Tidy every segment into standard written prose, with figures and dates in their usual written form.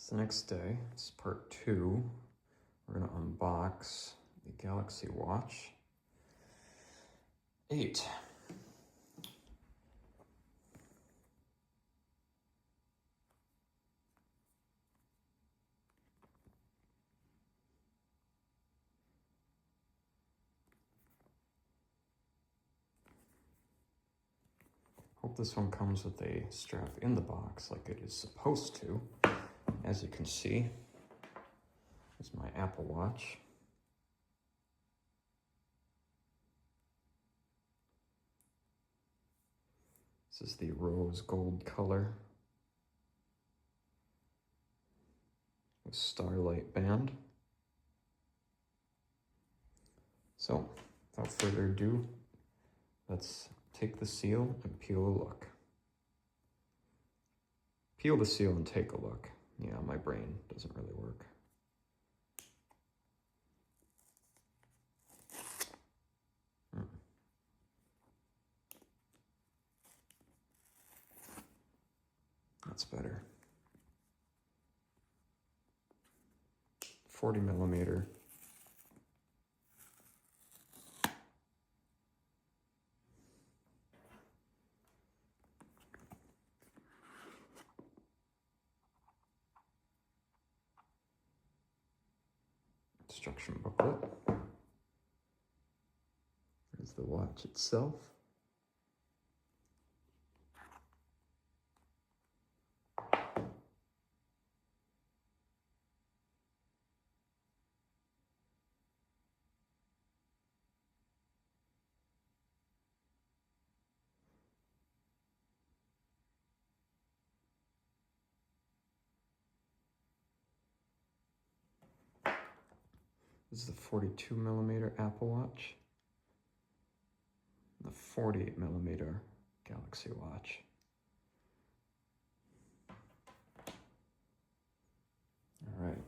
It's the next day. It's part 2. We're going to unbox the Galaxy Watch 8. Hope this one comes with a strap in the box like it is supposed to. As you can see, it's my Apple Watch. This is the rose gold color with starlight band. So, without further ado, let's take the seal and peel a look. Peel the seal and take a look. Yeah, my brain doesn't really work. That's better. 40 millimeter. Instruction booklet. There's the watch itself. This is the 42 millimeter Apple Watch. The 48 millimeter Galaxy Watch. All right.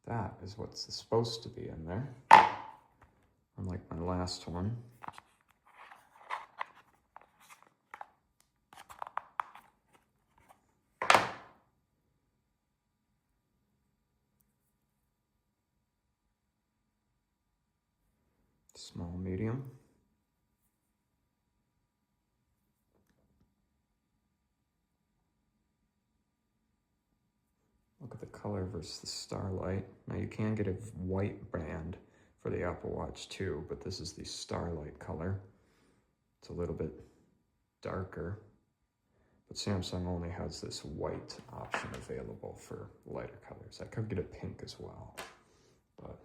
That is what's supposed to be in there. Unlike my last one. Small, medium. Look at the color versus the starlight. Now you can get a white band for the Apple Watch too, but this is the starlight color. It's a little bit darker, but Samsung only has this white option available for lighter colors. I could get a pink as well, but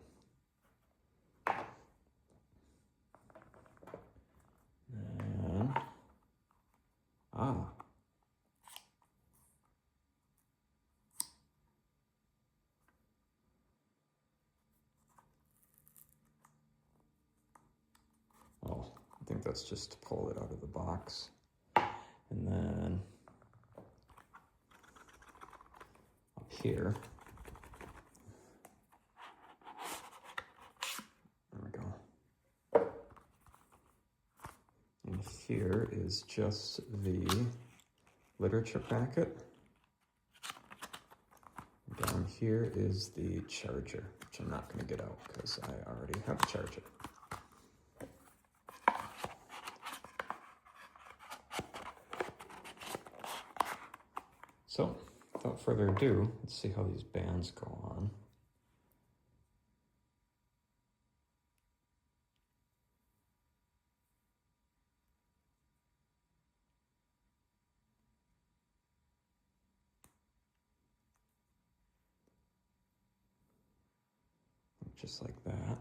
then, oh, I think that's just to pull it out of the box. And then up here, there we go. And here is just the literature packet. Down here is the charger, which I'm not going to get out because I already have a charger. So, without further ado, let's see how these bands go on. Just like that.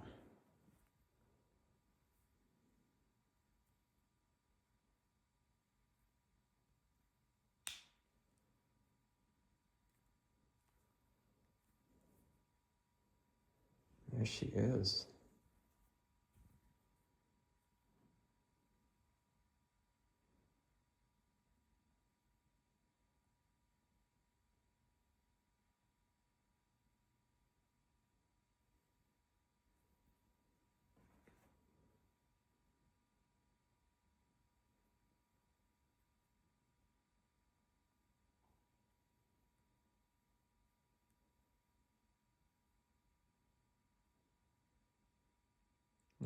There she is.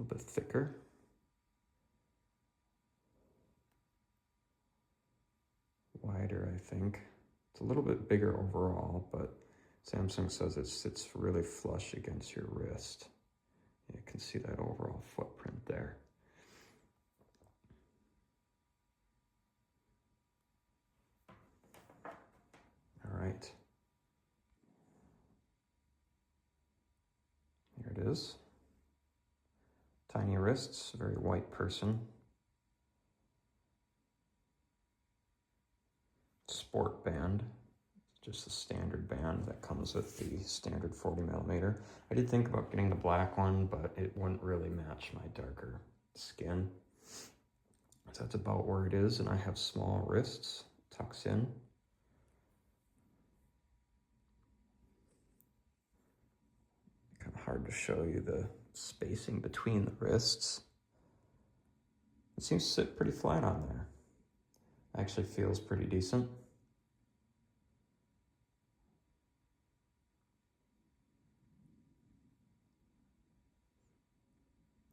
little bit thicker. Wider, I think. It's a little bit bigger overall, but Samsung says it sits really flush against your wrist. You can see that overall footprint there. All right. Here it is. Tiny wrists, very white person. Sport band, just the standard band that comes with the standard 40mm. I did think about getting the black one, but it wouldn't really match my darker skin. So that's about where it is, and I have small wrists, tucks in. Kind of hard to show you the spacing between the wrists. It seems to sit pretty flat on there. Actually feels pretty decent.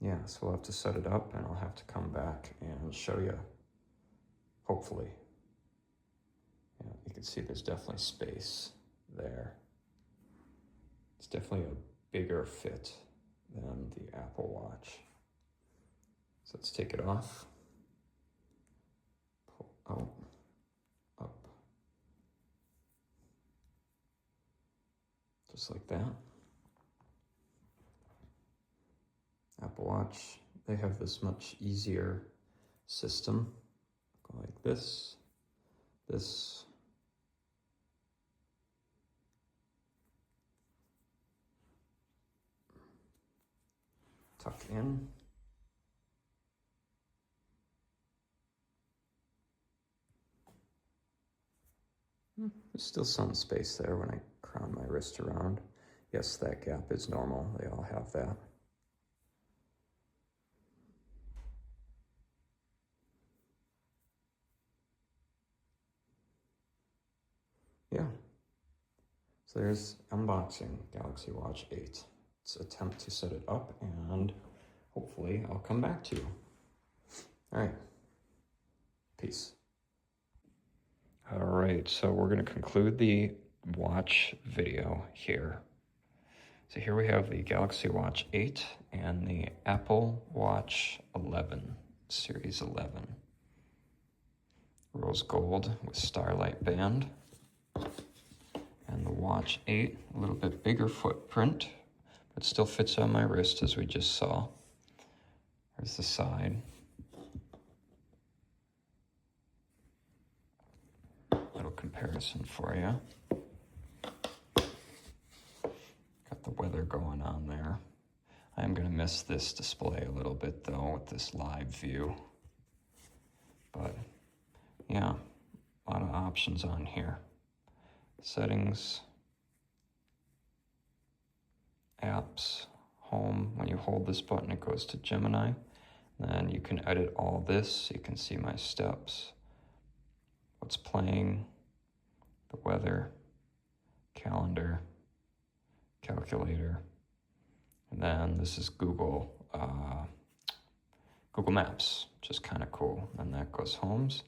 Yeah, so we'll have to set it up and I'll have to come back and show you, hopefully. Yeah, you can see there's definitely space there. It's definitely a bigger fit than the Apple Watch. So let's take it off. Pull out, up. Just like that. Apple Watch, they have this much easier system. Go like this, this. Tuck in. There's still some space there when I crown my wrist around. Yes, that gap is normal. They all have that. Yeah. So there's unboxing Galaxy Watch 8. Let's attempt to set it up and hopefully I'll come back to you. All right. Peace. All right, so we're going to conclude the watch video here. So here we have the Galaxy Watch 8 and the Apple Watch 11, Series 11. Rose gold with starlight band. And the Watch 8, a little bit bigger footprint, but still fits on my wrist as we just saw. There's the side. Little comparison for you. Got the weather going on there. I am going to miss this display a little bit though with this live view. But yeah, a lot of options on here. Settings, apps, home. When you hold this button, it goes to Gemini. Then you can edit all this. You can see my steps, what's playing, the weather, calendar, calculator, and then this is Google Maps, which is kind of cool. And that goes homes.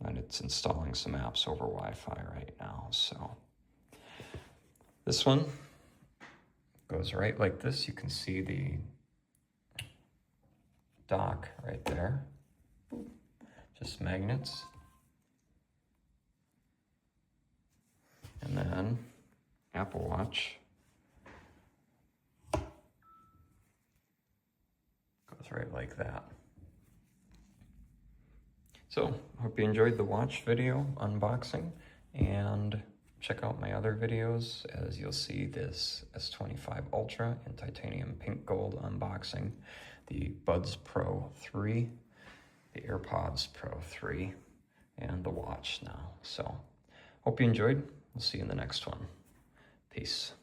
And it's installing some apps over Wi-Fi right now. So this one goes right like this. You can see the dock right there. Just magnets. And then Apple Watch goes right like that. So, hope you enjoyed the watch video unboxing, and check out my other videos as you'll see this S25 Ultra in titanium pink gold unboxing, the Buds Pro 3, the AirPods Pro 3, and the watch now. So, hope you enjoyed. We'll see you in the next one. Peace.